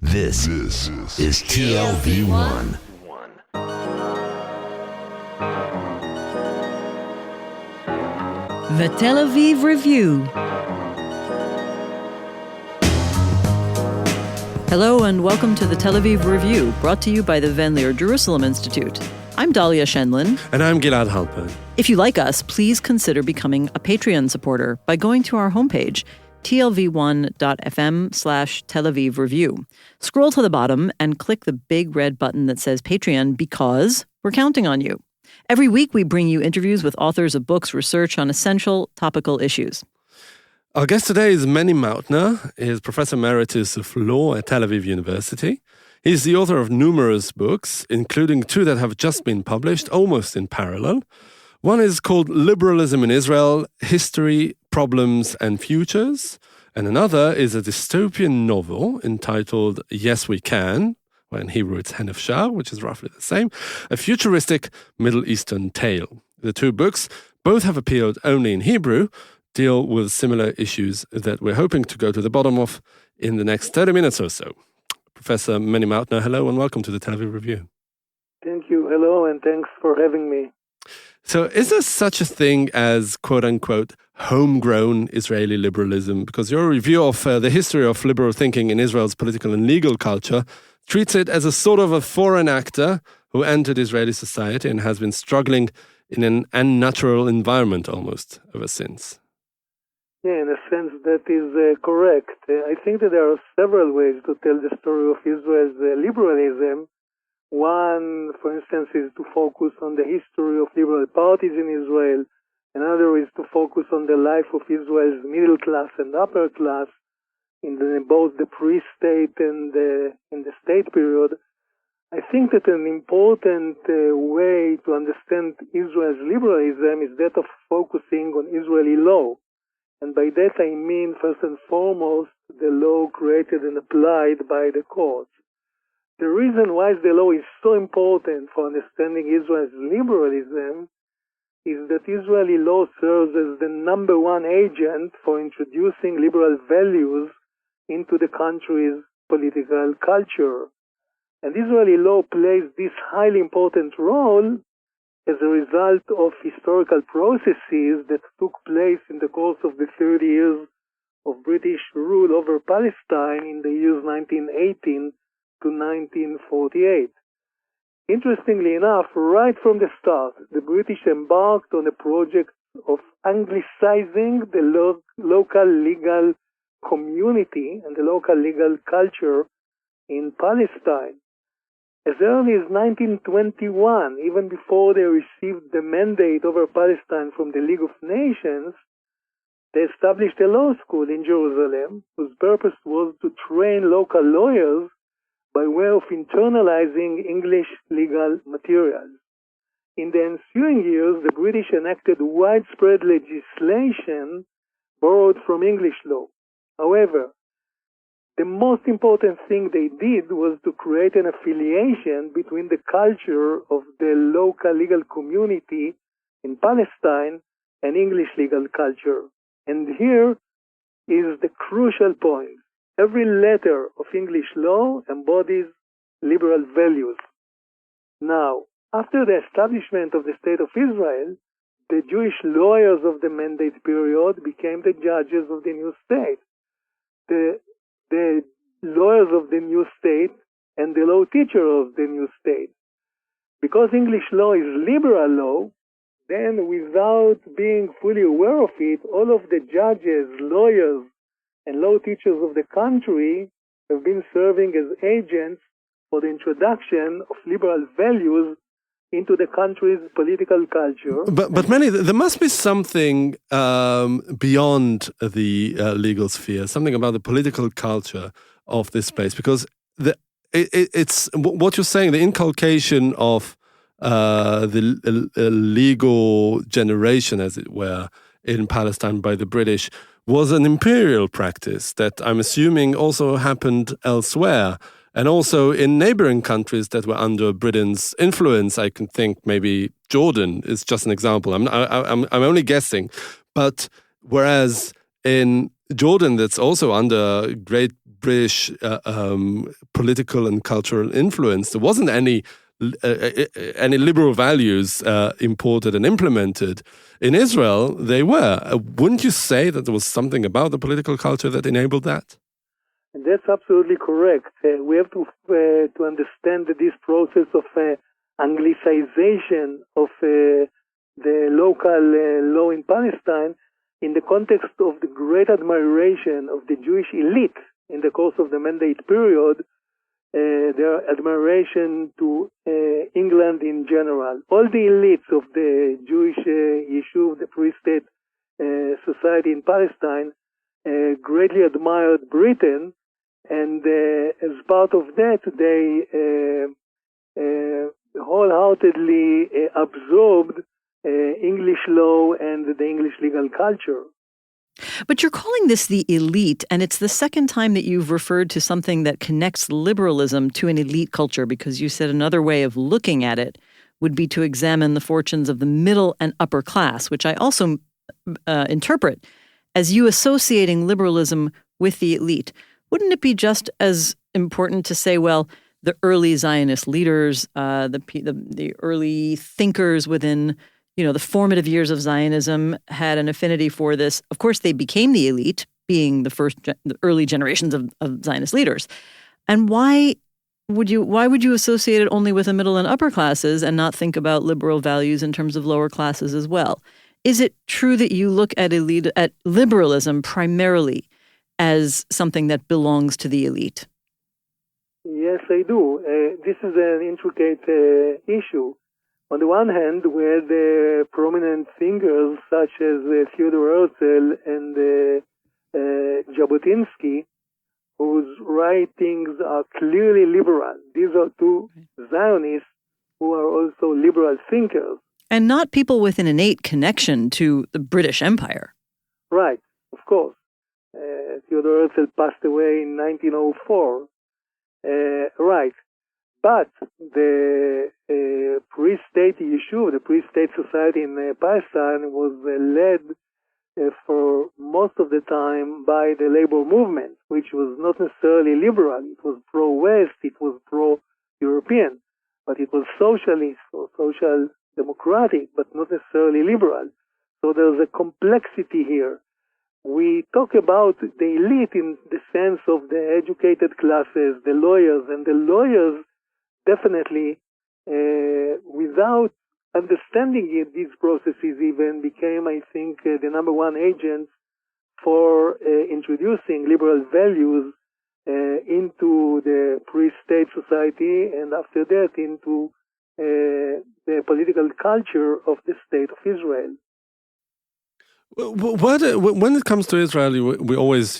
This is TLV1. The Tel Aviv Review. Hello and welcome to the Tel Aviv Review, brought to you by the Van Leer Jerusalem Institute. I'm Dahlia Shenlin. And I'm Gilad Halpern. If you like us, please consider becoming a Patreon supporter by going to our homepage, tlv1.fm/Tel Aviv Review. Scroll to the bottom and click the big red button that says Patreon because we're counting on you. Every week we bring you interviews with authors of books, research on essential topical issues. Our guest today is Menny Mautner. He is Professor Emeritus of Law at Tel Aviv University. He's the author of numerous books, including two that have just been published, almost in parallel. One is called Liberalism in Israel, History, Problems and Futures. And another is a dystopian novel entitled Yes We Can, well, in Hebrew it's Hen Efshar, which is roughly the same, a futuristic Middle Eastern tale. The two books, both have appeared only in Hebrew, deal with similar issues that we're hoping to go to the bottom of in the next 30 minutes or so. Professor Menny Mautner, hello and welcome to the Tel Aviv Review. Thank you. Hello, and thanks for having me. So is there such a thing as, quote-unquote, homegrown Israeli liberalism? Because your review of the history of liberal thinking in Israel's political and legal culture treats it as a sort of a foreign actor who entered Israeli society and has been struggling in an unnatural environment almost ever since. Yeah, in a sense that is correct. I think that there are several ways to tell the story of Israel's liberalism. One, for instance, is to focus on the history of liberal parties in Israel. Another is to focus on the life of Israel's middle class and upper class in both the pre-state and in the state period. I think that an important way to understand Israel's liberalism is that of focusing on Israeli law. And by that I mean, first and foremost, the law created and applied by the courts. The reason why the law is so important for understanding Israel's liberalism is that Israeli law serves as the number one agent for introducing liberal values into the country's political culture. And Israeli law plays this highly important role as a result of historical processes that took place in the course of the 30 years of British rule over Palestine in the years 1918 to 1948. Interestingly enough, right from the start, the British embarked on a project of anglicizing the local legal community and the local legal culture in Palestine. As early as 1921, even before they received the mandate over Palestine from the League of Nations, they established a law school in Jerusalem whose purpose was to train local lawyers by way of internalizing English legal materials. In the ensuing years, the British enacted widespread legislation borrowed from English law. However, the most important thing they did was to create an affiliation between the culture of the local legal community in Palestine and English legal culture. And here is the crucial point. Every letter of English law embodies liberal values. Now, after the establishment of the State of Israel, the Jewish lawyers of the mandate period became the judges of the new state. The lawyers of the new state and the law teacher of the new state. Because English law is liberal law, then without being fully aware of it, all of the judges, lawyers, and law teachers of the country have been serving as agents for the introduction of liberal values into the country's political culture. But Menny, there must be something beyond the legal sphere, something about the political culture of this place, because it's what you're saying, the inculcation of the legal generation, as it were, in Palestine by the British was an imperial practice that I'm assuming also happened elsewhere. And also in neighboring countries that were under Britain's influence. I can think maybe Jordan is just an example. I'm only guessing. But whereas in Jordan, that's also under great British political and cultural influence, there wasn't any liberal values imported and implemented. In Israel, they were. Wouldn't you say that there was something about the political culture that enabled that? And that's absolutely correct. We have to understand that this process of Anglicization of the local law in Palestine in the context of the great admiration of the Jewish elite in the course of the Mandate period, their admiration to England in general. All the elites of the Jewish Yishuv, the Free State society in Palestine, greatly admired Britain, and as part of that, they wholeheartedly absorbed English law and the English legal culture. But you're calling this the elite, and it's the second time that you've referred to something that connects liberalism to an elite culture, because you said another way of looking at it would be to examine the fortunes of the middle and upper class, which I also interpret as you associating liberalism with the elite. Wouldn't it be just as important to say, well, the early Zionist leaders, the early thinkers within, the formative years of Zionism had an affinity for this. Of course, they became the elite, being the early generations of Zionist leaders. And why would you associate it only with the middle and upper classes and not think about liberal values in terms of lower classes as well? Is it true that you look at liberalism primarily as something that belongs to the elite? Yes, I do. This is an intricate issue. On the one hand, we had prominent thinkers such as Theodor Herzl and Jabotinsky, whose writings are clearly liberal. These are two Zionists who are also liberal thinkers. And not people with an innate connection to the British Empire. Right, of course. Theodor Herzl passed away in 1904. Right. But the pre-state Yishuv, the pre-state society in Palestine, was led for most of the time by the labor movement, which was not necessarily liberal. It was pro-West, it was pro-European, but it was socialist or social democratic, but not necessarily liberal. So there's a complexity here. We talk about the elite in the sense of the educated classes, the lawyers, and the lawyers definitely, without understanding it, these processes even became, I think, the number one agent for introducing liberal values into the pre-state society, and after that into the political culture of the state of Israel. When it comes to Israel, we always,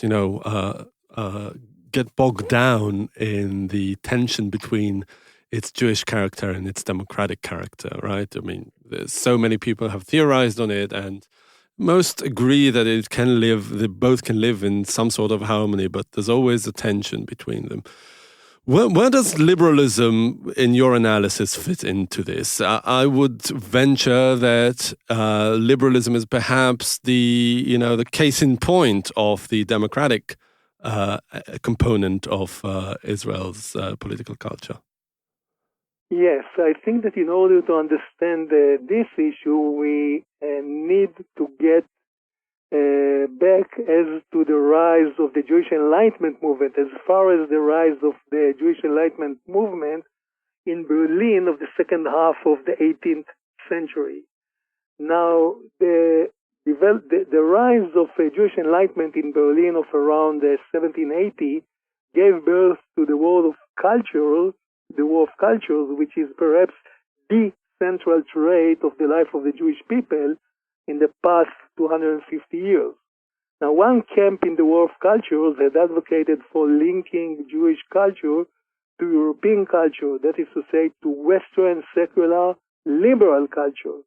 get bogged down in the tension between its Jewish character and its democratic character, right? I mean, there's so many people have theorized on it, and most agree that they both can live in some sort of harmony, but there's always a tension between them. Where does liberalism, in your analysis, fit into this? I would venture that liberalism is perhaps the case in point of the democratic component of Israel's political culture. Yes, I think that in order to understand this issue, we need to get back as to the rise of the Jewish Enlightenment movement, as far as the rise of the Jewish Enlightenment movement in Berlin of the second half of the 18th century. Now, the rise of Jewish Enlightenment in Berlin of around 1780 gave birth to the War of Cultures, which is perhaps the central trait of the life of the Jewish people in the past 250 years. Now, one camp in the War of Cultures had advocated for linking Jewish culture to European culture, that is to say, to Western secular liberal culture.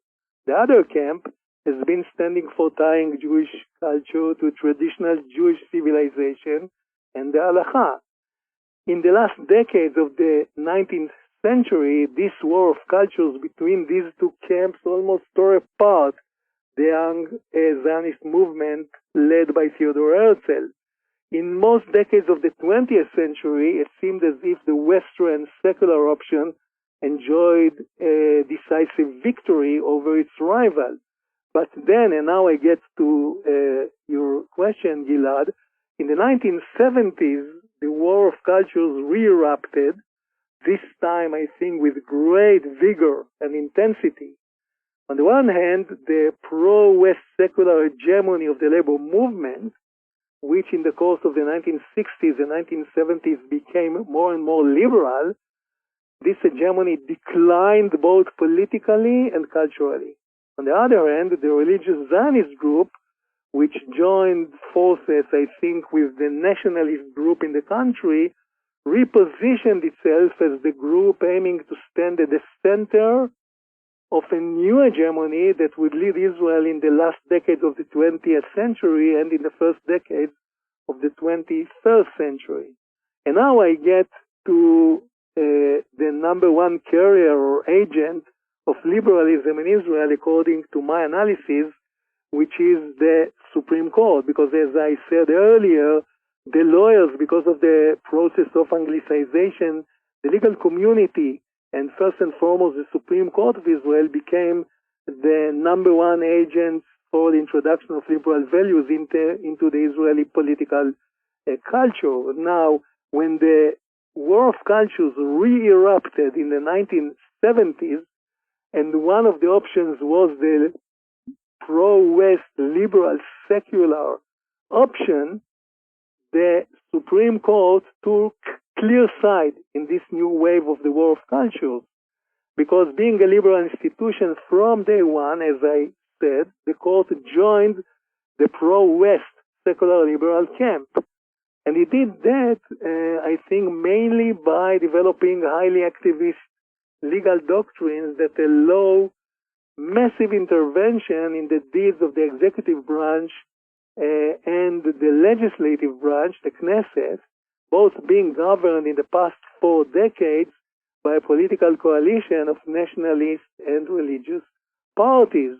The other camp has been standing for tying Jewish culture to traditional Jewish civilization and the Halakha. In the last decades of the 19th century, this war of cultures between these two camps almost tore apart the young Zionist movement led by Theodor Herzl. in most decades of the 20th century, it seemed as if the Western secular option enjoyed a decisive victory over its rival. But then, and now I get to your question, Gilad, in the 1970s, the war of cultures re-erupted, this time, I think, with great vigor and intensity. On the one hand, the pro-West secular hegemony of the labor movement, which in the course of the 1960s and 1970s became more and more liberal, this hegemony declined both politically and culturally. On the other hand, the religious Zionist group, which joined forces, I think, with the nationalist group in the country, repositioned itself as the group aiming to stand at the center of a new hegemony that would lead Israel in the last decades of the 20th century and in the first decades of the 21st century. And now I get to the number one carrier or agent of liberalism in Israel, according to my analysis, which is the Supreme Court. Because as I said earlier, the lawyers, because of the process of Anglicization, the legal community, and first and foremost the Supreme Court of Israel, became the number one agent for the introduction of liberal values into the Israeli political culture. Now, when the War of Cultures re-erupted in the 1970s, and one of the options was the pro-West liberal secular option, the Supreme Court took clear side in this new wave of the War of Cultures, because being a liberal institution from day one, as I said, the court joined the pro-West secular liberal camp. And it did that, I think, mainly by developing highly activist legal doctrines that allow massive intervention in the deeds of the executive branch and the legislative branch, the Knesset, both being governed in the past 4 decades by a political coalition of nationalist and religious parties.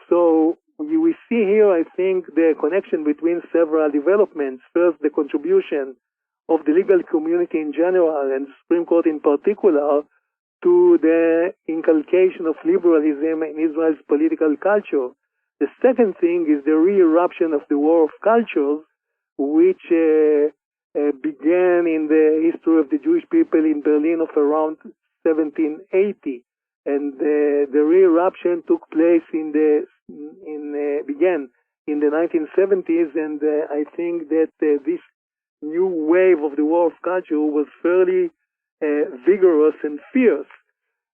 So we see here, I think, the connection between several developments. First, the contribution of the legal community in general and the Supreme Court in particular to the inculcation of liberalism in Israel's political culture. The second thing is the re-eruption of the War of Cultures, which began in the history of the Jewish people in Berlin of around 1780. And the re-eruption took place began in the 1970s, and I think that this new wave of the War of Culture was fairly vigorous and fierce.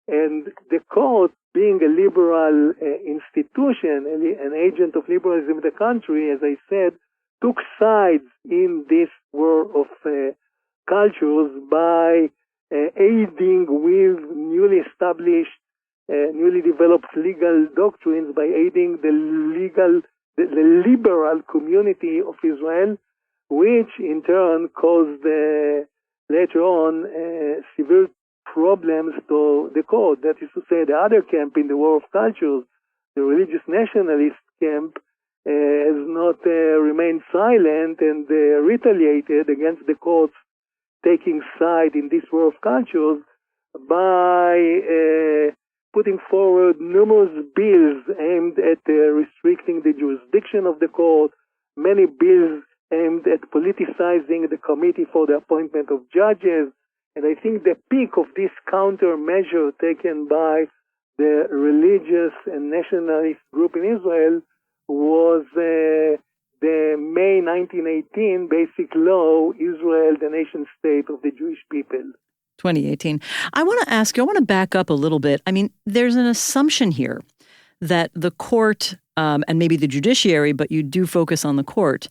And the court, being a liberal institution, an agent of liberalism in the country, as I said, took sides in this war of cultures by aiding with newly established, newly developed legal doctrines, by aiding the liberal community of Israel, which in turn caused later on severe problems to the court. That is to say, the other camp in the War of Cultures, the religious nationalist camp, has not remained silent and retaliated against the courts taking side in this War of Cultures by putting forward numerous bills aimed at restricting the jurisdiction of the court, many bills aimed at politicizing the committee for the appointment of judges. And I think the peak of this countermeasure taken by the religious and nationalist group in Israel was the May 1918 Basic Law, Israel, the nation state of the Jewish people. 2018. I want to ask you, I want to back up a little bit. I mean, there's an assumption here that the court, and maybe the judiciary, but you do focus on the court,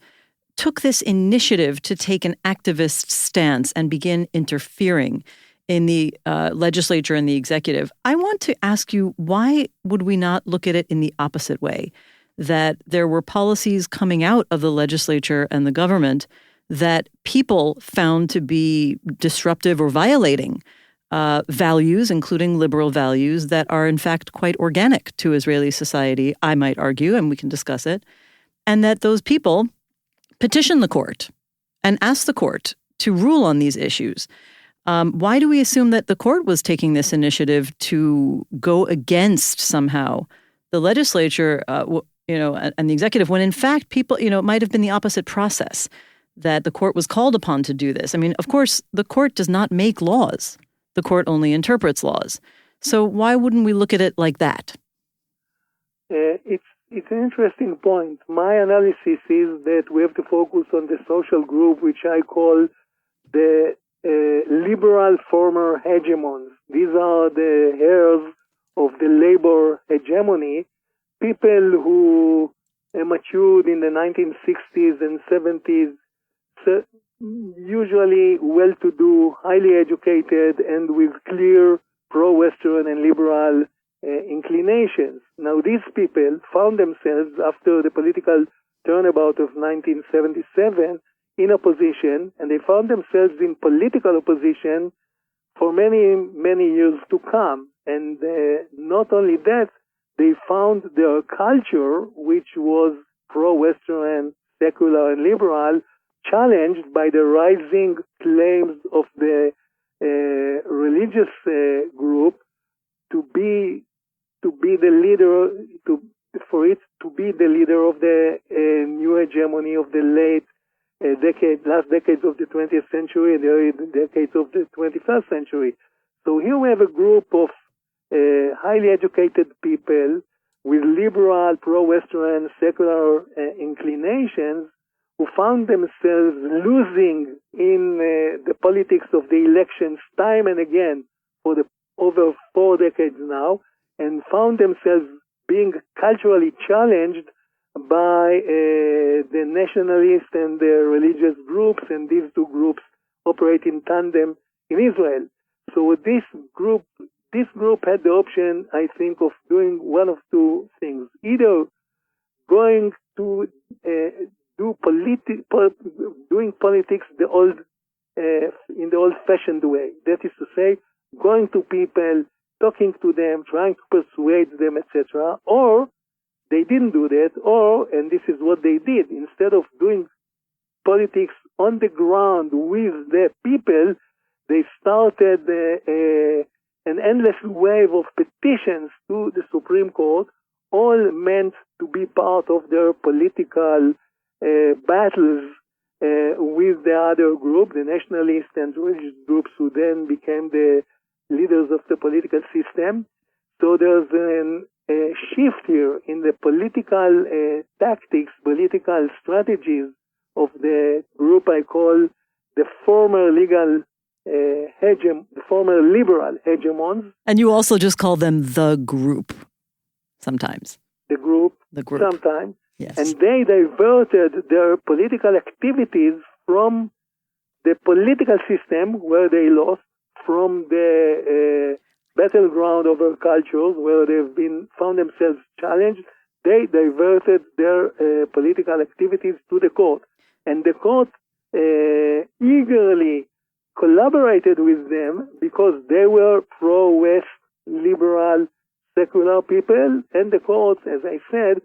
took this initiative to take an activist stance and begin interfering in the legislature and the executive. I want to ask you, why would we not look at it in the opposite way? That there were policies coming out of the legislature and the government that people found to be disruptive or violating values, including liberal values, that are in fact quite organic to Israeli society, I might argue, and we can discuss it, and that those people petitioned the court and asked the court to rule on these issues. Why do we assume that the court was taking this initiative to go against somehow the legislature, and the executive, when in fact people, it might have been the opposite process, that the court was called upon to do this? I mean, of course, the court does not make laws. The court only interprets laws. So why wouldn't we look at it like that? It's an interesting point. My analysis is that we have to focus on the social group, which I call the liberal former hegemons. These are the heirs of the labor hegemony, people who matured in the 1960s and 70s, usually well-to-do, highly educated, and with clear pro-Western and liberal inclinations. Now, these people found themselves, after the political turnabout of 1977, in opposition, and they found themselves in political opposition for many, many years to come. And not only that, they found their culture, which was pro-Western, secular, and liberal, challenged by the rising claims of the religious group to be the leader, for it to be the leader of the new hegemony of the last decades of the 20th century and the early decades of the 21st century. So here we have a group of highly educated people with liberal, pro-Western, secular inclinations who found themselves losing in the politics of the elections time and again for over 4 decades now, and found themselves being culturally challenged by the nationalist and the religious groups, and these two groups operate in tandem in Israel. So this group had the option, I think, of doing one of two things: either going to doing politics in the old-fashioned way, that is to say, going to people, talking to them, trying to persuade them, etc., or they didn't do that, and this is what they did, instead of doing politics on the ground with the people, they started an endless wave of petitions to the Supreme Court, all meant to be part of their political battles with the other group, the nationalist and religious groups, who then became the leaders of the political system. So there's a shift here in the political tactics, political strategies of the group I call the former the former liberal hegemons. And you also just call them the group sometimes. The group. Sometimes. Yes. And they diverted their political activities from the political system where they lost, from the battleground over cultures where they've found themselves challenged. They diverted their political activities to the court. And the court eagerly collaborated with them because they were pro-West, liberal, secular people. And the court, as I said,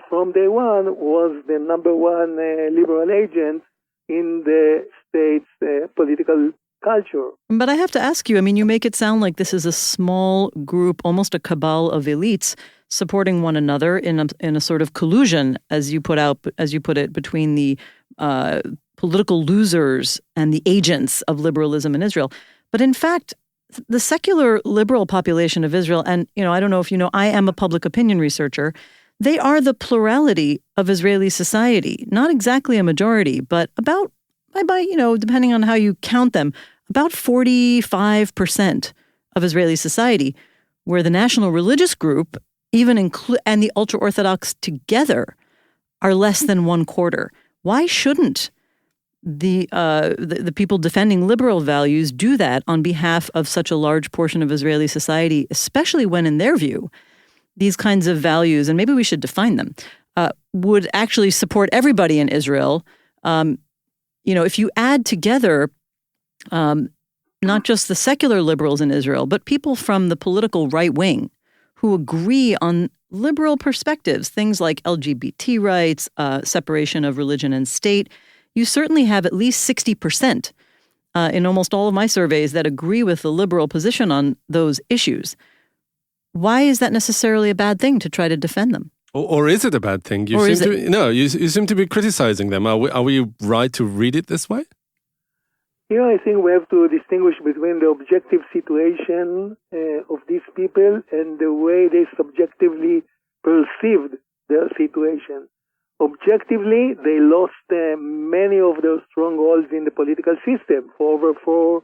from day one, was the number one liberal agent in the state's political culture. But I have to ask you, I mean, you make it sound like this is a small group, almost a cabal of elites supporting one another in a sort of collusion, as you put it, between the political losers and the agents of liberalism in Israel. But in fact, the secular liberal population of Israel, and I don't know if you know, I am a public opinion researcher. They are the plurality of Israeli society, not exactly a majority, but about, depending on how you count them, about 45% of Israeli society, where the national religious group, and the ultra-Orthodox together, are less than 1/4. Why shouldn't the people defending liberal values do that on behalf of such a large portion of Israeli society, especially when, in their view, these kinds of values, and maybe we should define them, would actually support everybody in Israel? If you add together not just the secular liberals in Israel, but people from the political right wing who agree on liberal perspectives, things like LGBT rights, separation of religion and state, you certainly have at least 60% in almost all of my surveys that agree with the liberal position on those issues. Why is that necessarily a bad thing to try to defend them? Or is it a bad thing? You seem to be criticizing them. Are we right to read it this way? Here I think we have to distinguish between the objective situation of these people and the way they subjectively perceived their situation. Objectively, they lost many of their strongholds in the political system. For over 4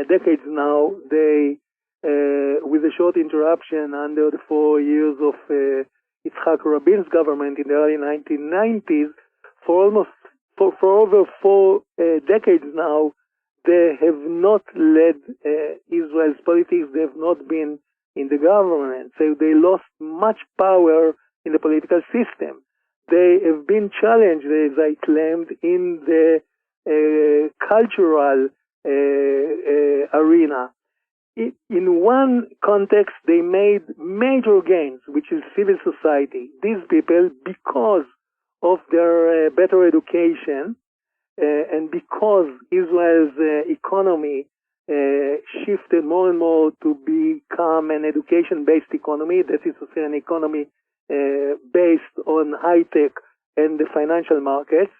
decades now, they, with a short interruption under the 4 years of Yitzhak Rabin's government in the early 1990s, for over 4 decades now, they have not led Israel's politics. They have not been in the government. So they lost much power in the political system. They have been challenged, as I claimed, in the cultural arena. In one context, they made major gains, which is civil society. These people, because of their better education, and because Israel's economy shifted more and more to become an education-based economy, that is to say, an economy based on high-tech and the financial markets.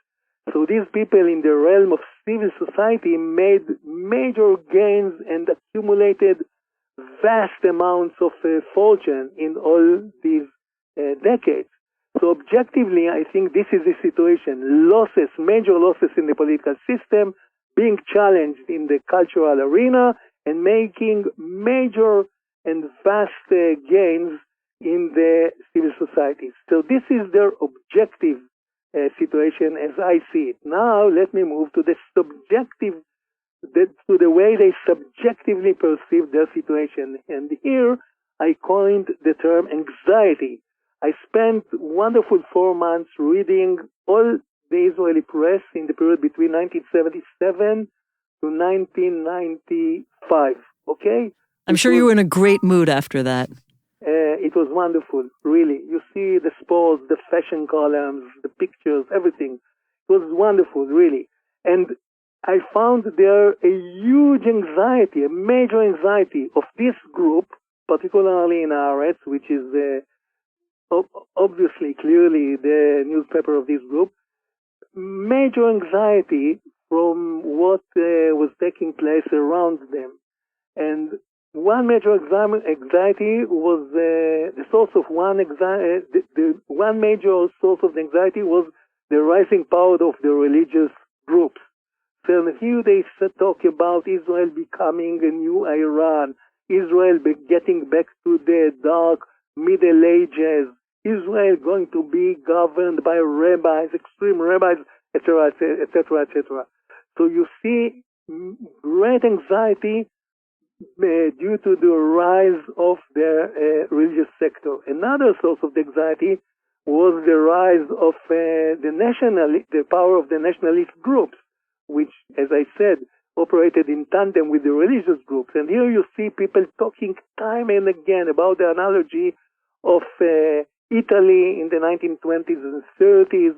So these people in the realm of civil society made major gains and accumulated vast amounts of fortune in all these decades. So objectively, I think this is the situation. Losses, major losses in the political system, being challenged in the cultural arena, and making major and vast gains in the civil societies. So this is their objective situation as I see it. Now let me move to the subjective, to the way they subjectively perceive their situation. And here I coined the term anxiety. I spent wonderful 4 months reading all the Israeli press in the period between 1977 to 1995. Okay? I'm sure you were in a great mood after that. It was wonderful, really. You see the sports, the fashion columns, the pictures, everything. It was wonderful, really. And I found there a huge anxiety, a major anxiety of this group, particularly in Haaretz, which is obviously, clearly the newspaper of this group, major anxiety from what was taking place around them. And one major anxiety was the source of one one major source of the anxiety was the rising power of the religious groups. So here they talk about Israel becoming a new Iran, Israel getting back to the dark Middle Ages, Israel going to be governed by rabbis, extreme rabbis, etc., etc., etc. So you see great anxiety due to the rise of the religious sector. Another source of the anxiety was the rise of the power of the nationalist groups, which, as I said, operated in tandem with the religious groups. And here you see people talking time and again about the analogy of Italy in the 1920s and 30s,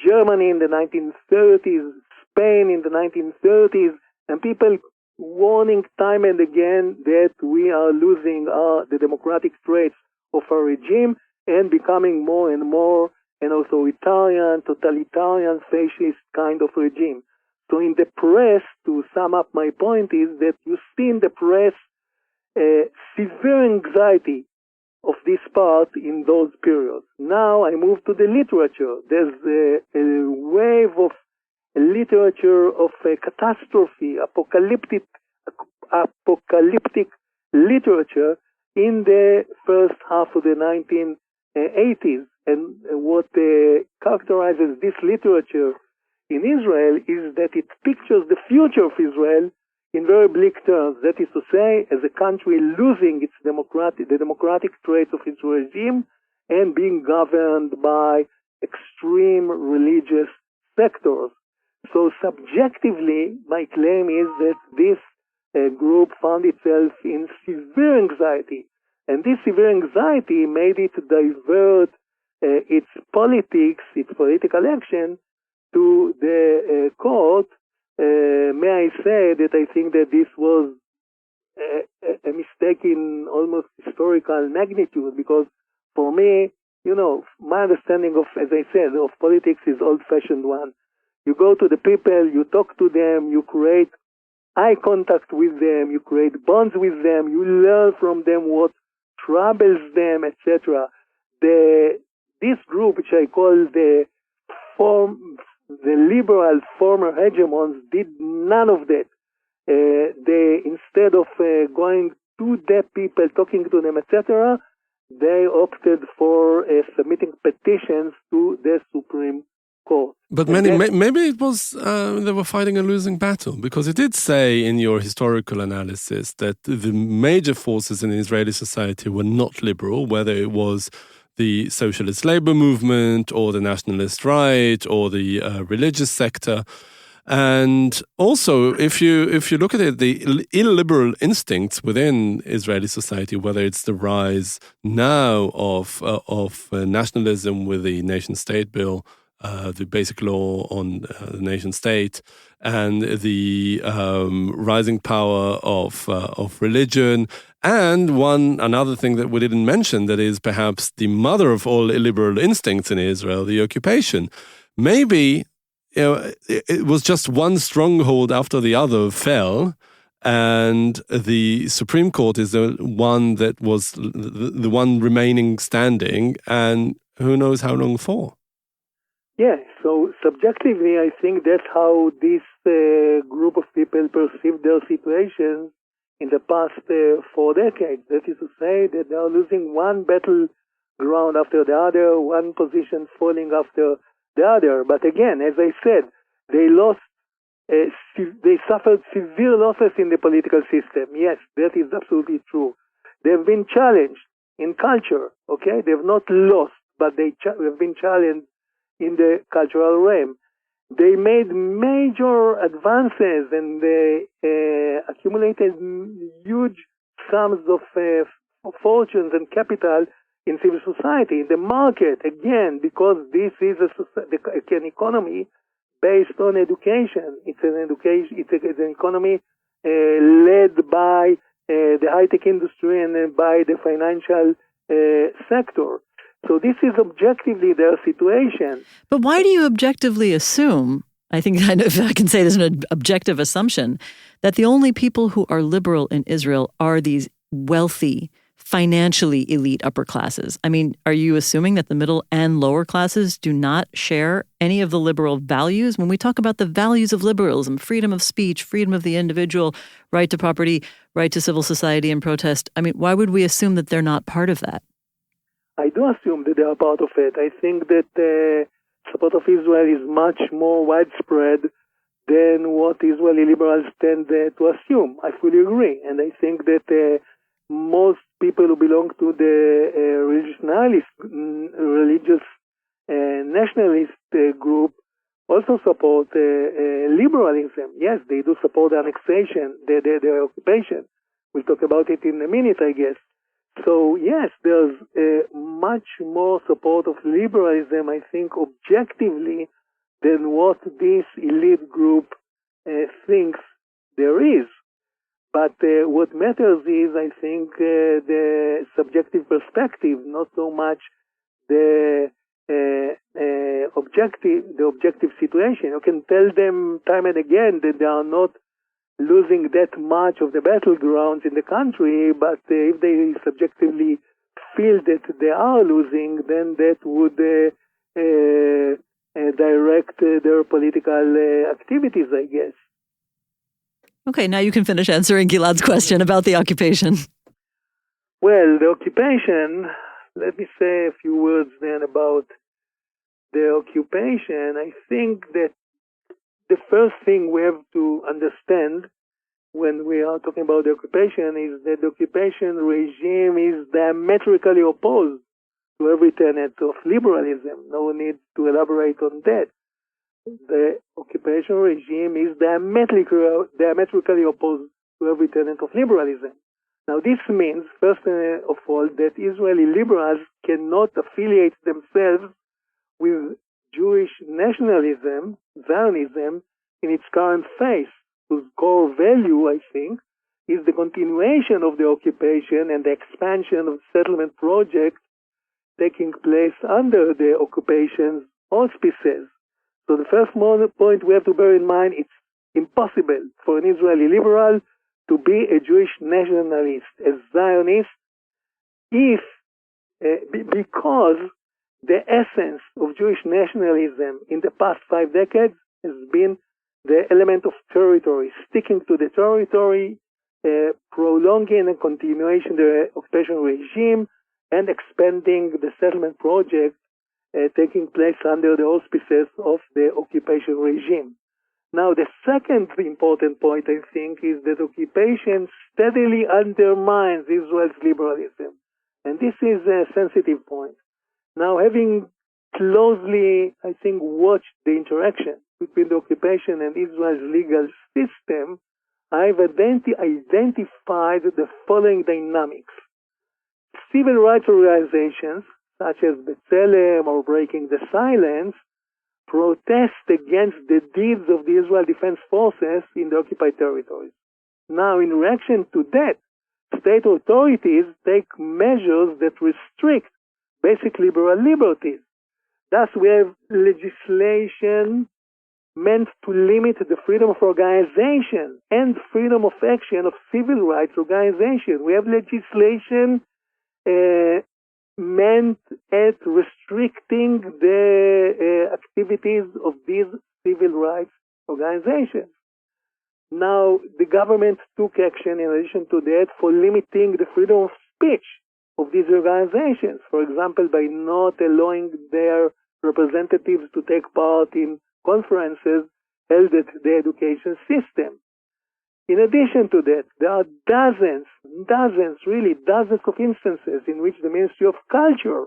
Germany in the 1930s, Spain in the 1930s, and people warning time and again that we are losing the democratic traits of our regime and becoming more and more an authoritarian, totalitarian, fascist kind of regime. So in the press, to sum up my point, is that you see in the press severe anxiety of this part in those periods. Now I move to the literature. There's a wave of literature of catastrophe, apocalyptic literature in the first half of the 1980s. And what characterizes this literature in Israel is that it pictures the future of Israel in very bleak terms. That is to say, as a country losing its the democratic traits of its regime and being governed by extreme religious sectors. So subjectively, my claim is that this group found itself in severe anxiety. And this severe anxiety made it divert its politics, its political action, to the court, may I say that I think that this was a mistake in almost historical magnitude, because for me, my understanding of, as I said, of politics is old-fashioned one. You go to the people, you talk to them, you create eye contact with them, you create bonds with them, you learn from them what troubles them, etc. This group, which I call the liberal former hegemons, did none of that. They, instead of going to the people, talking to them, etc., they opted for submitting petitions to the Supreme Court. But maybe it was they were fighting a losing battle, because it did say in your historical analysis that the major forces in Israeli society were not liberal, whether it was the socialist labor movement or the nationalist right or the religious sector. And also, if you look at it, the illiberal instincts within Israeli society, whether it's the rise now of nationalism with the nation-state bill, the basic law on the nation-state, and the rising power of religion, and another thing that we didn't mention that is perhaps the mother of all illiberal instincts in Israel, the occupation. Maybe it was just one stronghold after the other fell, and the Supreme Court is the one that was the one remaining standing, and who knows how long for. Yeah, so subjectively, I think that's how this group of people perceived their situation in the past 4 decades. That is to say that they are losing one battleground after the other, one position falling after the other. But again, as I said, they suffered severe losses in the political system. Yes, that is absolutely true. They've been challenged in culture, okay? They've not lost, but they've been challenged in the cultural realm. They made major advances, and they accumulated huge sums of fortunes and capital in civil society, in the market, again, because this is an economy based on education. It's an economy led by the high-tech industry and by the financial sector. So this is objectively their situation. But why do you objectively assume, I think if I can say this is an objective assumption, that the only people who are liberal in Israel are these wealthy, financially elite upper classes? I mean, are you assuming that the middle and lower classes do not share any of the liberal values? When we talk about the values of liberalism, freedom of speech, freedom of the individual, right to property, right to civil society and protest, I mean, why would we assume that they're not part of that? I do assume that they are part of it. I think that support of Israel is much more widespread than what Israeli liberals tend to assume. I fully agree. And I think that most people who belong to the religious nationalist group also support liberalism. Yes, they do support the annexation, the occupation. We'll talk about it in a minute, I guess. So, yes, there's much more support of liberalism, I think, objectively, than what this elite group thinks there is. But what matters is, I think, the subjective perspective, not so much the objective situation. You can tell them time and again that they are not losing that much of the battlegrounds in the country, but if they subjectively feel that they are losing, then that would direct their political activities, I guess. Okay, now you can finish answering Gilad's question about the occupation. Well, the occupation, let me say a few words then about the occupation. I think that the first thing we have to understand when we are talking about the occupation is that the occupation regime is diametrically opposed to every tenet of liberalism. No need to elaborate on that. The occupation regime is diametrically opposed to every tenet of liberalism. Now, this means, first of all, that Israeli liberals cannot affiliate themselves with Jewish nationalism, Zionism, in its current phase, whose core value, I think, is the continuation of the occupation and the expansion of the settlement project taking place under the occupation's auspices. So the first point we have to bear in mind, it's impossible for an Israeli liberal to be a Jewish nationalist, a Zionist, because the essence of Jewish nationalism in the past 5 decades has been the element of territory, sticking to the territory, prolonging and continuation the occupation regime, and expanding the settlement project taking place under the auspices of the occupation regime. Now, the second important point, I think, is that occupation steadily undermines Israel's liberalism. And this is a sensitive point. Now, having closely, I think, watched the interaction between the occupation and Israel's legal system, I've identified the following dynamics. Civil rights organizations, such as B'Tselem or Breaking the Silence, protest against the deeds of the Israel Defense Forces in the occupied territories. Now, in reaction to that, state authorities take measures that restrict basic liberal liberties. Thus, we have legislation meant to limit the freedom of organization and freedom of action of civil rights organizations. We have legislation meant at restricting the activities of these civil rights organizations. Now, the government took action in addition to that for limiting the freedom of speech of these organizations, for example, by not allowing their representatives to take part in conferences held at the education system. In addition to that, there are dozens of instances in which the Ministry of Culture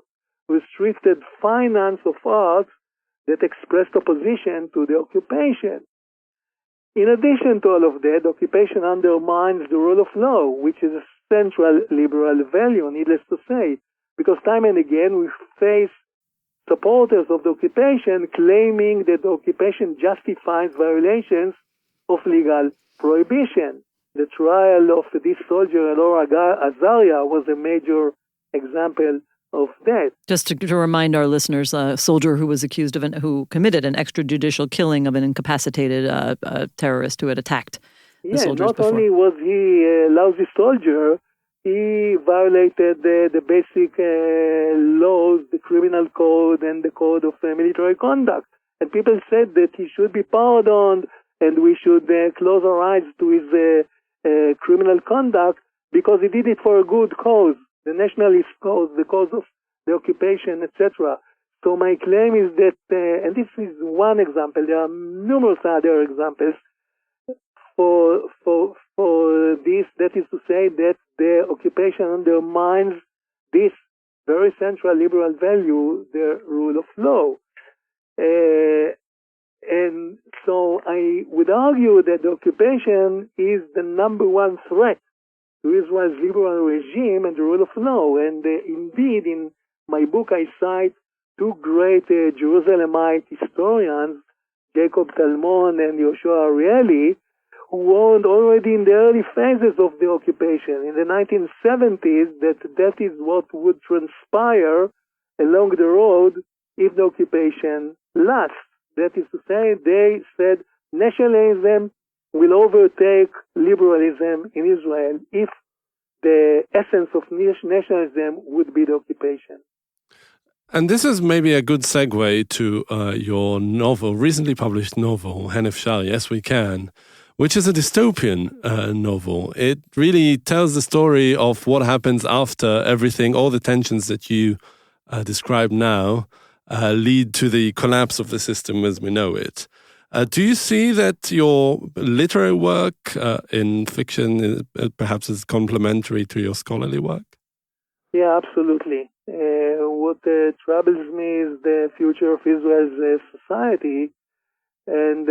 restricted finance of arts that expressed opposition to the occupation. In addition to all of that, the occupation undermines the rule of law, which is a central liberal value, needless to say, because time and again we face supporters of the occupation claiming that the occupation justifies violations of legal prohibition. The trial of this soldier, Elor Azaria, was a major example of that. Just to remind our listeners, a soldier who was accused of who committed an extrajudicial killing of an incapacitated terrorist who had attacked the soldiers not before. only was he a lousy soldier, he violated the basic laws, the criminal code and the code of military conduct. And people said that he should be pardoned and we should close our eyes to his criminal conduct because he did it for a good cause, the nationalist cause, the cause of the occupation, etc. So my claim is that, and this is one example, there are numerous other examples for this, that is to say that the occupation undermines this very central liberal value, the rule of law. And so I would argue that the occupation is the number one threat to Israel's liberal regime and the rule of law. And indeed, in my book, I cite two great Jerusalemite historians, Jacob Talmon and Yoshua Arieli, who warned already in the early phases of the occupation, in the 1970s, that is what would transpire along the road if the occupation lasts. That is to say, they said nationalism will overtake liberalism in Israel if the essence of nationalism would be the occupation. And this is maybe a good segue to your novel, recently published novel, Hen Efshar, Yes We Can, which is a dystopian novel. It really tells the story of what happens after everything, all the tensions that you describe now, lead to the collapse of the system as we know it. Do you see that your literary work in fiction perhaps is complementary to your scholarly work? Yeah, absolutely. What troubles me is the future of Israel's society, and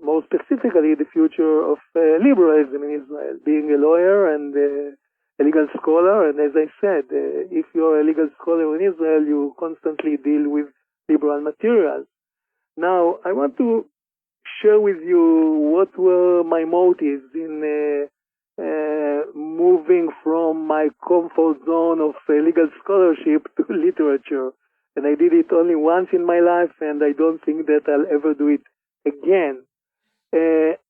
more specifically the future of liberalism in Israel. Being a lawyer and a legal scholar, and as I said, if you're a legal scholar in Israel, you constantly deal with liberal materials. Now, I want to share with you what were my motives in moving from my comfort zone of legal scholarship to literature. And I did it only once in my life, and I don't think that I'll ever do it again.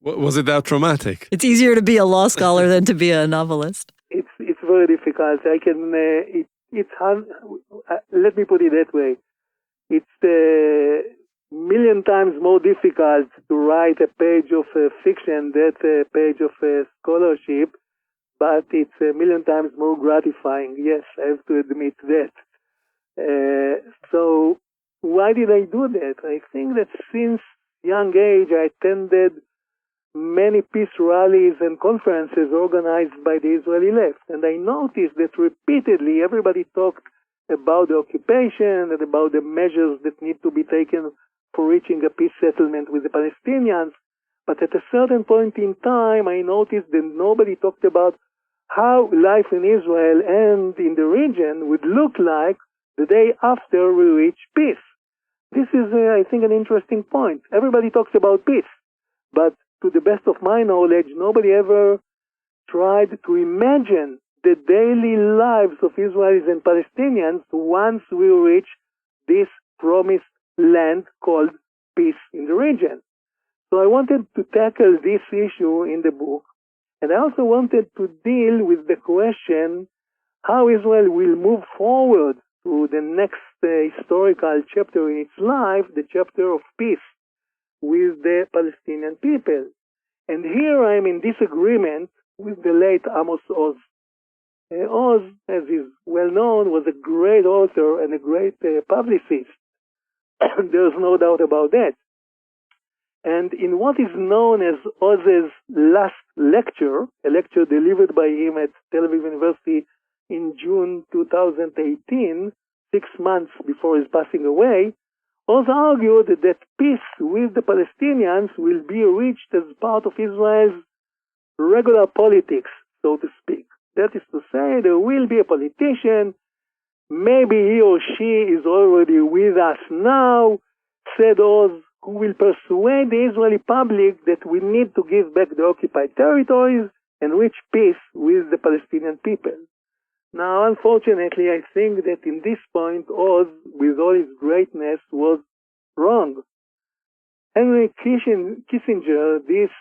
Was it that traumatic? It's easier to be a law scholar than to be a novelist. It's very difficult. I can. It's hard. Let me put it that way. It's a million times more difficult to write a page of fiction than a page of scholarship, but it's a million times more gratifying. Yes, I have to admit that. So why did I do that? I think that since young age I attended many peace rallies and conferences organized by the Israeli left, and I noticed that repeatedly everybody talked about the occupation and about the measures that need to be taken for reaching a peace settlement with the Palestinians. But at a certain point in time, I noticed that nobody talked about how life in Israel and in the region would look like the day after we reach peace. This is, I think, an interesting point. Everybody talks about peace, but to the best of my knowledge, nobody ever tried to imagine the daily lives of Israelis and Palestinians once we reach this promised land called peace in the region. So I wanted to tackle this issue in the book, and I also wanted to deal with the question how Israel will move forward to the next historical chapter in its life, the chapter of peace with the Palestinian people. And here I am in disagreement with the late Amos Oz. Oz, as is well known, was a great author and a great publicist. There's no doubt about that. And in what is known as Oz's last lecture, a lecture delivered by him at Tel Aviv University in June 2018, 6 months before his passing away, Oz argued that peace with the Palestinians will be reached as part of Israel's regular politics, so to speak. That is to say, there will be a politician, maybe he or she is already with us now, said Oz, who will persuade the Israeli public that we need to give back the occupied territories and reach peace with the Palestinian people. Now, unfortunately, I think that in this point, Oz, with all his greatness, was wrong. Henry Kissinger, this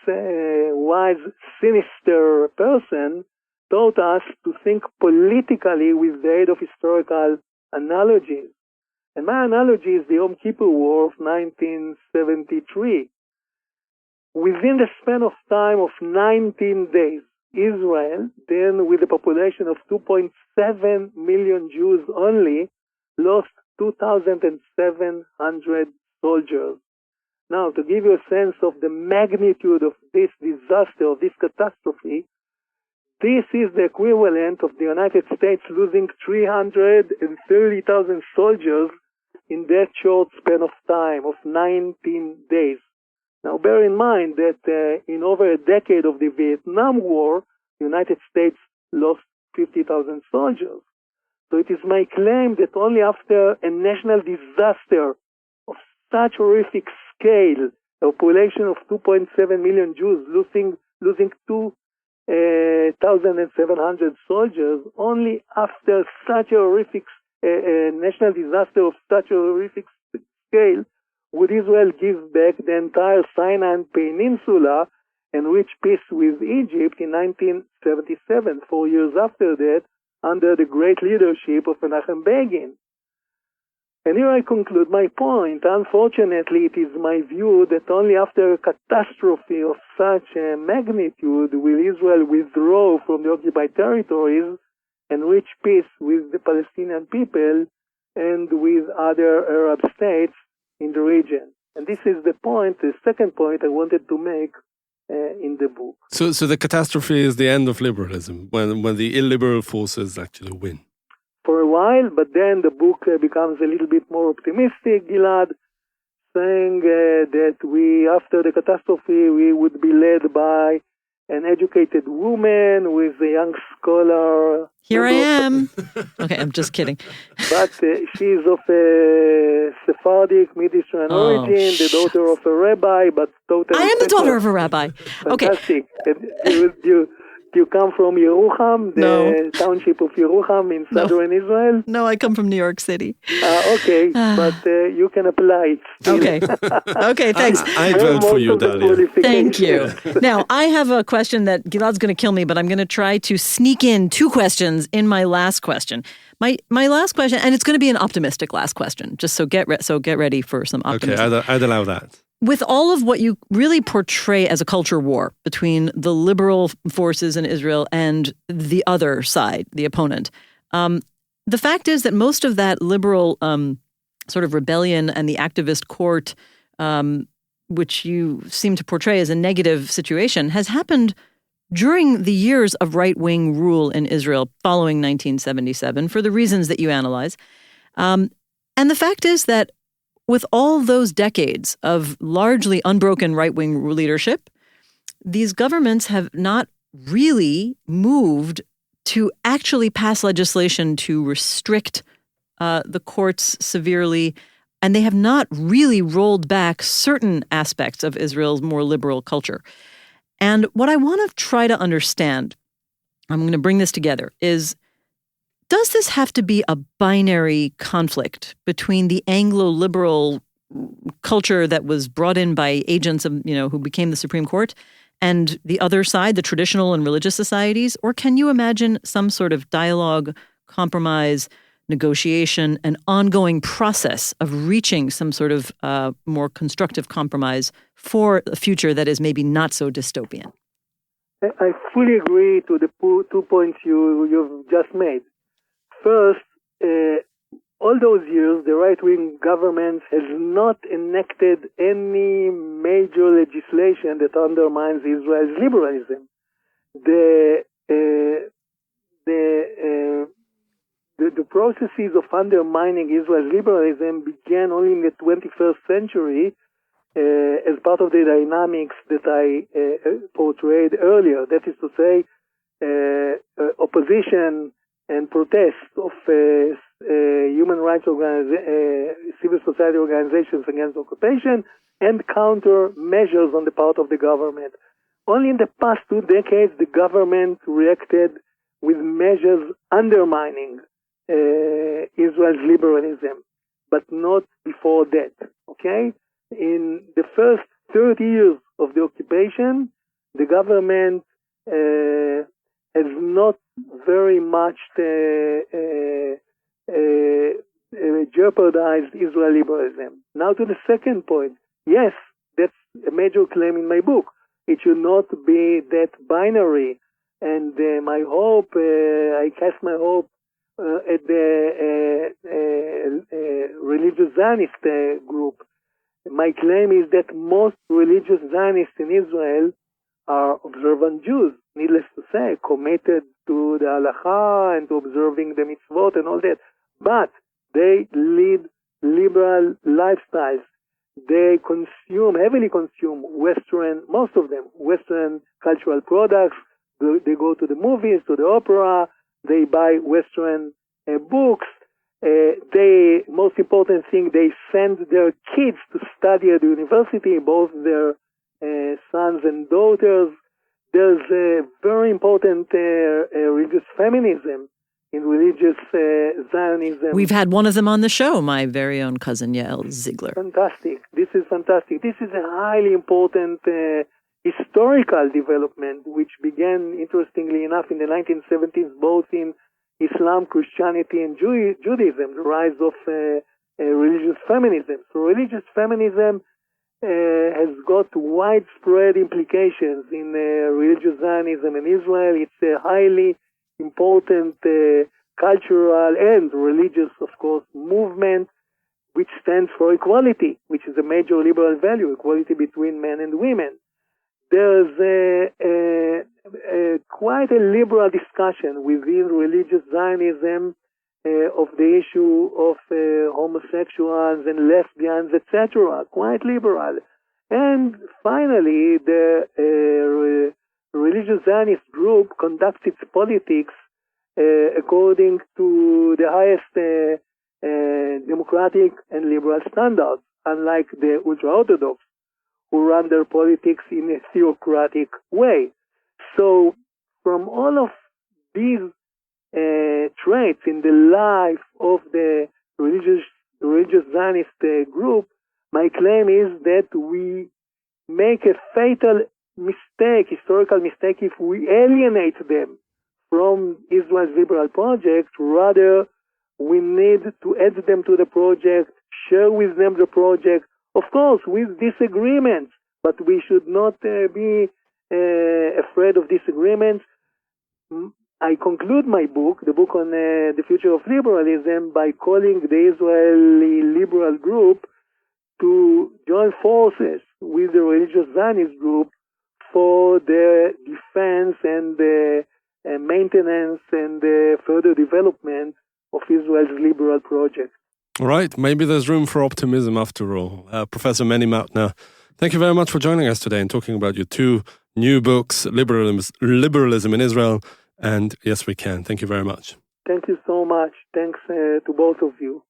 wise, sinister person, taught us to think politically with the aid of historical analogies. And my analogy is the Yom Kippur War of 1973. Within the span of time of 19 days, Israel, then with a population of 2.7 million Jews only, lost 2,700 soldiers. Now, to give you a sense of the magnitude of this disaster, of this catastrophe, this is the equivalent of the United States losing 330,000 soldiers in that short span of time of 19 days. Now, bear in mind that in over a decade of the Vietnam War, the United States lost 50,000 soldiers. So it is my claim that only after a national disaster of such horrific scale, a population of 2.7 million Jews losing 2,700 soldiers, only after such a horrific national disaster of such a horrific scale would Israel give back the entire Sinai Peninsula and reach peace with Egypt in 1977, 4 years after that, under the great leadership of Menachem Begin. And here I conclude my point. Unfortunately, it is my view that only after a catastrophe of such a magnitude will Israel withdraw from the occupied territories and reach peace with the Palestinian people and with other Arab states in the region. And this is the point, the second point I wanted to make in the book. So the catastrophe is the end of liberalism, when the illiberal forces actually win. For a while, but then the book becomes a little bit more optimistic, Gilad, saying that after the catastrophe, we would be led by an educated woman who is a young scholar. Here I am. Okay, I'm just kidding. But she's of a Sephardic, Middle origin, the daughter of a rabbi, but totally. I am the daughter of a rabbi. Okay. Fantastic. Do you come from Yerucham, the township of Yerucham in southern Israel? No, I come from New York City. Okay, but you can apply it. Okay. Okay, thanks. I'd vote for you, Dalia. Thank you. Now, I have a question that Gilad's going to kill me, but I'm going to try to sneak in two questions in my last question. My last question, and it's going to be an optimistic last question, just so get ready for some optimism. Okay, I'd allow that. With all of what you really portray as a culture war between the liberal forces in Israel and the other side, the opponent, the fact is that most of that liberal sort of rebellion and the activist court, which you seem to portray as a negative situation, has happened during the years of right-wing rule in Israel following 1977 for the reasons that you analyze. And the fact is that with all those decades of largely unbroken right-wing leadership, these governments have not really moved to actually pass legislation to restrict the courts severely, and they have not really rolled back certain aspects of Israel's more liberal culture. And what I want to try to understand, I'm going to bring this together, is does this have to be a binary conflict between the Anglo-liberal culture that was brought in by agents of, who became the Supreme Court and the other side, the traditional and religious societies? Or can you imagine some sort of dialogue, compromise, negotiation, an ongoing process of reaching some sort of more constructive compromise for a future that is maybe not so dystopian? I fully agree to the 2 points you've just made. First, all those years, the right-wing government has not enacted any major legislation that undermines Israel's liberalism. The processes of undermining Israel's liberalism began only in the 21st century as part of the dynamics that I portrayed earlier. That is to say, opposition and protest of human rights civil society organizations against occupation and countermeasures on the part of the government. Only in the past 2 decades, the government reacted with measures undermining Israel's liberalism, but not before that. Okay? In the first 30 years of the occupation, the government has not very much jeopardized Israel liberalism. Now to the second point. Yes, that's a major claim in my book. It should not be that binary. And my hope, I cast my hope at the religious Zionist group. My claim is that most religious Zionists in Israel are observant Jews, needless to say, committed to the halacha and to observing the mitzvot and all that. But they lead liberal lifestyles. They heavily consume Western, most of them, Western cultural products. They go to the movies, to the opera. They buy Western books. Most important thing, they send their kids to study at the university, both their sons and daughters. There's a very important religious feminism in religious Zionism. We've had one of them on the show, my very own cousin Yael Ziegler. Fantastic. This is fantastic. This is a highly important historical development, which began, interestingly enough, in the 1970s, both in Islam, Christianity, and Judaism, the rise of religious feminism. So religious feminism has got widespread implications in religious Zionism in Israel. It's a highly important cultural and religious, of course, movement which stands for equality, which is a major liberal value, equality between men and women. There's quite a liberal discussion within religious Zionism of the issue of homosexuals and lesbians, etc., quite liberal. And finally, the religious Zionist group conducts its politics according to the highest democratic and liberal standards, unlike the ultra-Orthodox, who run their politics in a theocratic way. So, from all of these traits in the life of the religious Zionist group, my claim is that we make a fatal mistake, historical mistake, if we alienate them from Israel's liberal project. Rather, we need to add them to the project, share with them the project, of course, with disagreements, but we should not be afraid of disagreements. I conclude my book, the book on the future of liberalism, by calling the Israeli liberal group to join forces with the religious Zionist group for the defense and the maintenance and the further development of Israel's liberal project. All right, maybe there's room for optimism after all. Professor Menny Mautner, thank you very much for joining us today and talking about your two new books, Liberalism in Israel and Yes We Can. Thank you very much. Thank you so much. Thanks to both of you.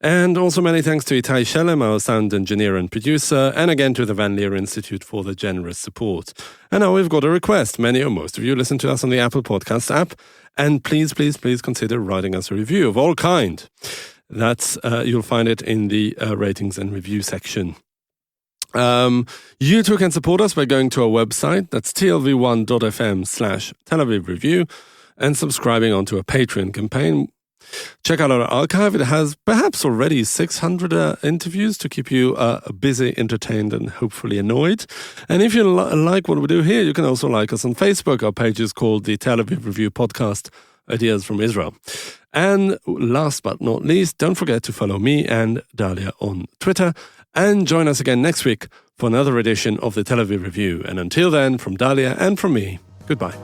And also many thanks to Itai Shelem, our sound engineer and producer, and again to the Van Leer Institute for the generous support. And now we've got a request. Many or most of you listen to us on the Apple Podcast app, and please consider writing us a review of all kind. That's you'll find it in the ratings and review section. You too can support us by going to our website, that's tlv1.fm/Tel Aviv Review, and subscribing onto a Patreon campaign. Check out our archive. It has perhaps already 600 interviews to keep you busy, entertained, and hopefully annoyed. And if you like what we do here, you can also like us on Facebook. Our page is called the Tel Aviv Review Podcast, Ideas from Israel. And last but not least, don't forget to follow me and Dalia on Twitter. And join us again next week for another edition of the Tel Aviv Review. And until then, from Dalia and from me, goodbye.